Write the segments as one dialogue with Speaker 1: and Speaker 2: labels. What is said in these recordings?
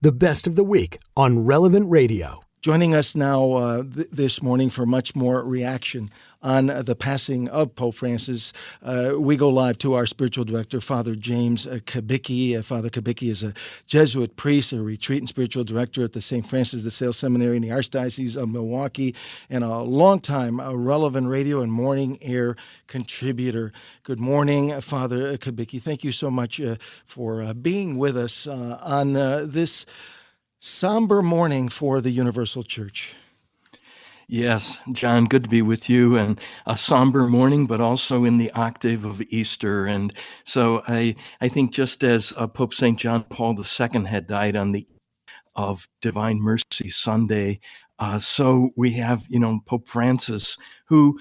Speaker 1: The best of the week on Relevant Radio.
Speaker 2: Joining us now this morning for much more reaction on the passing of Pope Francis, we go live to our spiritual director, Father James Kubicki. Father Kubicki is a Jesuit priest, a retreat and spiritual director at the St. Francis de Sales Seminary in the Archdiocese of Milwaukee, and a longtime Relevant Radio and morning air contributor. Good morning, Father Kubicki. Thank you so much for being with us on this somber morning for the Universal Church.
Speaker 3: Yes, John, good to be with you, and a somber morning, but also in the octave of Easter. And so I think just as Pope St. John Paul II had died on the of Divine Mercy Sunday, so we have, Pope Francis, who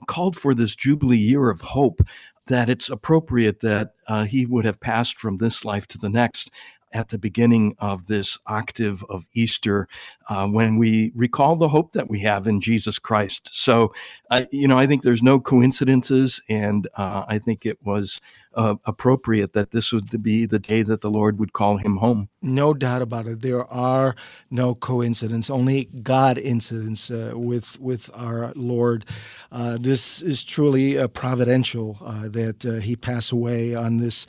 Speaker 3: called for this Jubilee Year of Hope, that it's appropriate that he would have passed from this life to the next at the beginning of this octave of Easter, when we recall the hope that we have in Jesus Christ. So, I think there's no coincidences, and I think it was appropriate that this would be the day that the Lord would call him home.
Speaker 2: No doubt about it. There are no coincidences, only God incidents with our Lord. This is truly providential that he passed away on this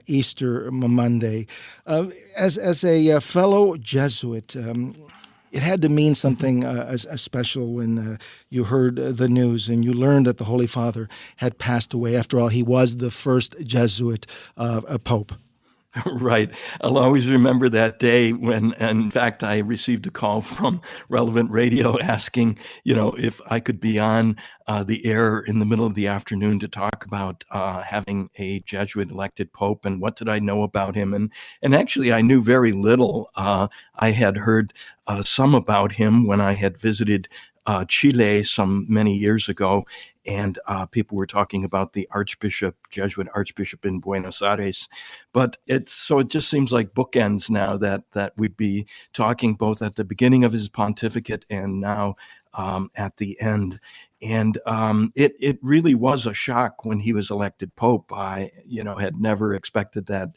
Speaker 2: Easter Monday. As a fellow Jesuit, it had to mean something special when you heard the news and you learned that the Holy Father had passed away. After all, he was the first Jesuit Pope.
Speaker 3: Right. I'll always remember that day when, in fact, I received a call from Relevant Radio asking, if I could be on the air in the middle of the afternoon to talk about having a Jesuit elected Pope and what did I know about him. And actually, I knew very little. I had heard some about him when I had visited Chile many years ago, and people were talking about the Jesuit Archbishop in Buenos Aires. But it just seems like bookends now that we'd be talking both at the beginning of his pontificate and now at the end. And it really was a shock when he was elected Pope. I, had never expected that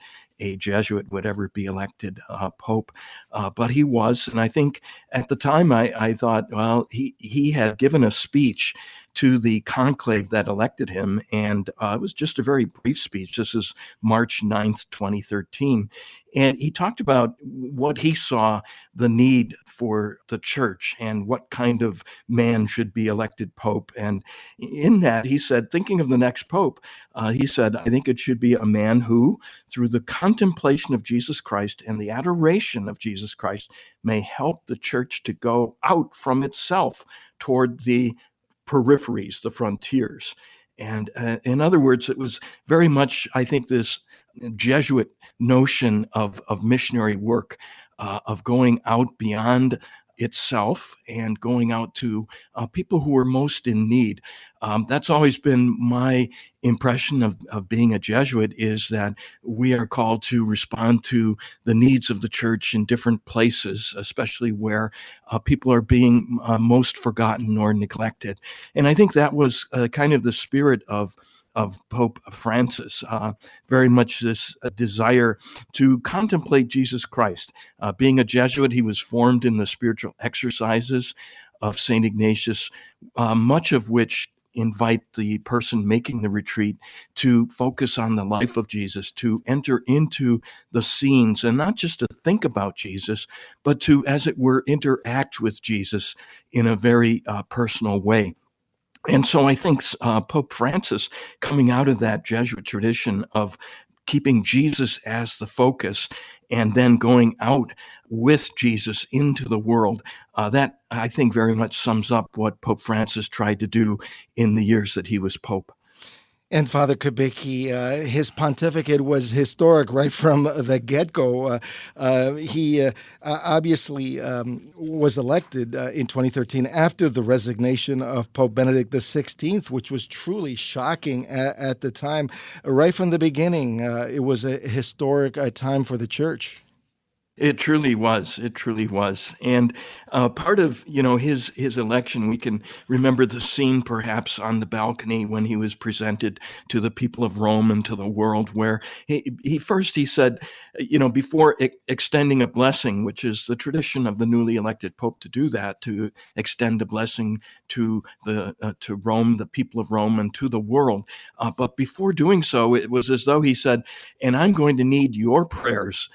Speaker 3: a Jesuit would ever be elected Pope, but he was. And I think at the time I thought, well, he had given a speech to the conclave that elected him, and it was just a very brief speech. This is March 9th, 2013. And he talked about what he saw the need for the church and what kind of man should be elected Pope. And in that, he said, thinking of the next Pope, he said, I think it should be a man who, through the contemplation of Jesus Christ and the adoration of Jesus Christ, may help the church to go out from itself toward the peripheries, the frontiers. And in other words, it was very much, I think, this Jesuit notion of missionary work, of going out beyond itself and going out to people who are most in need. That's always been my impression of being a Jesuit, is that we are called to respond to the needs of the church in different places, especially where people are being most forgotten or neglected. And I think that was kind of the spirit of Pope Francis, very much this desire to contemplate Jesus Christ. Being a Jesuit, he was formed in the spiritual exercises of St. Ignatius, much of which invite the person making the retreat to focus on the life of Jesus, to enter into the scenes, and not just to think about Jesus, but to, as it were, interact with Jesus in a very personal way. And so I think Pope Francis, coming out of that Jesuit tradition of keeping Jesus as the focus and then going out with Jesus into the world, that I think very much sums up what Pope Francis tried to do in the years that he was Pope.
Speaker 2: And Father Kubicki, his pontificate was historic right from the get-go. He obviously was elected in 2013 after the resignation of Pope Benedict XVI, which was truly shocking at the time. Right from the beginning, it was a historic time for the Church.
Speaker 3: It truly was. It truly was. And part of, his election, we can remember the scene perhaps on the balcony when he was presented to the people of Rome and to the world, where he said, before extending a blessing, which is the tradition of the newly elected pope to do that, to extend a blessing to to Rome, the people of Rome, and to the world. But before doing so, it was as though he said, and I'm going to need your prayers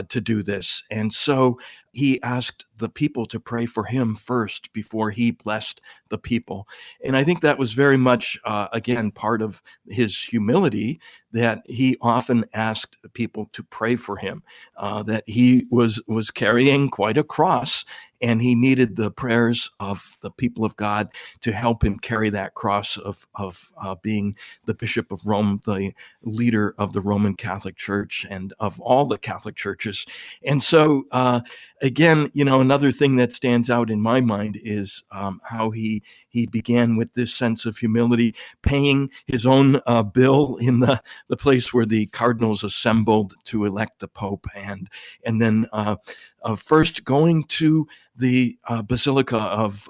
Speaker 3: to do this. And so he asked the people to pray for him first before he blessed the people. And I think that was very much, again, part of his humility, that he often asked people to pray for him, that he was carrying quite a cross, and he needed the prayers of the people of God to help him carry that cross of being the Bishop of Rome, the leader of the Roman Catholic Church and of all the Catholic churches. And so, again, another thing that stands out in my mind is how he began with this sense of humility, paying his own bill in the place where the cardinals assembled to elect the Pope, and then first going to the Basilica of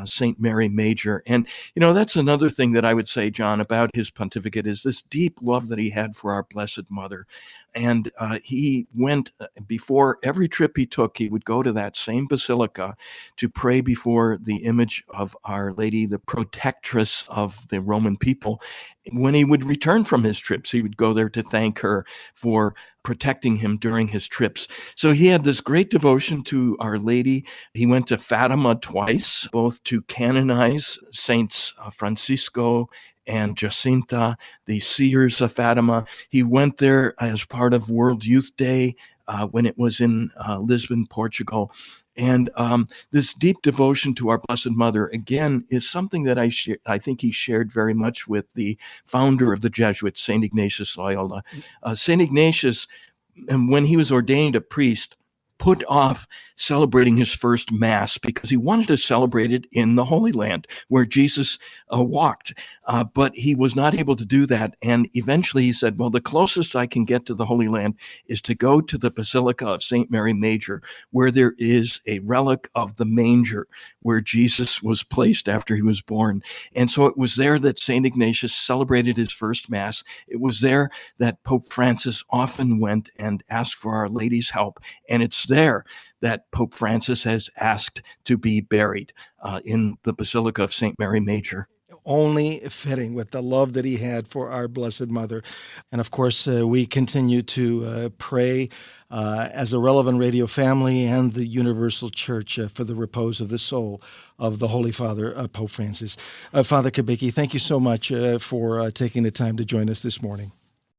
Speaker 3: St. Mary Major. And, that's another thing that I would say, John, about his pontificate, is this deep love that he had for our Blessed Mother. And he went, before every trip he took, he would go to that same basilica to pray before the image of Our Lady, the protectress of the Roman people. When he would return from his trips, he would go there to thank her for protecting him during his trips. So he had this great devotion to Our Lady. He went to Fatima twice, both to canonize Saints Francisco and Jacinta, the seers of Fatima. He went there as part of World Youth Day when it was in Lisbon, Portugal. And this deep devotion to our Blessed Mother, again, is something that I think he shared very much with the founder of the Jesuits, St. Ignatius Loyola. St. Ignatius, when he was ordained a priest, put off celebrating his first Mass because he wanted to celebrate it in the Holy Land where Jesus walked. But he was not able to do that. And eventually he said, well, the closest I can get to the Holy Land is to go to the Basilica of St. Mary Major, where there is a relic of the manger where Jesus was placed after he was born. And so it was there that St. Ignatius celebrated his first Mass. It was there that Pope Francis often went and asked for Our Lady's help. And it's there that Pope Francis has asked to be buried in the Basilica of St. Mary Major.
Speaker 2: Only fitting with the love that he had for our Blessed Mother. And of course, we continue to pray as a Relevant Radio family and the Universal Church for the repose of the soul of the Holy Father, Pope Francis. Father Kubicki, thank you so much for taking the time to join us this morning.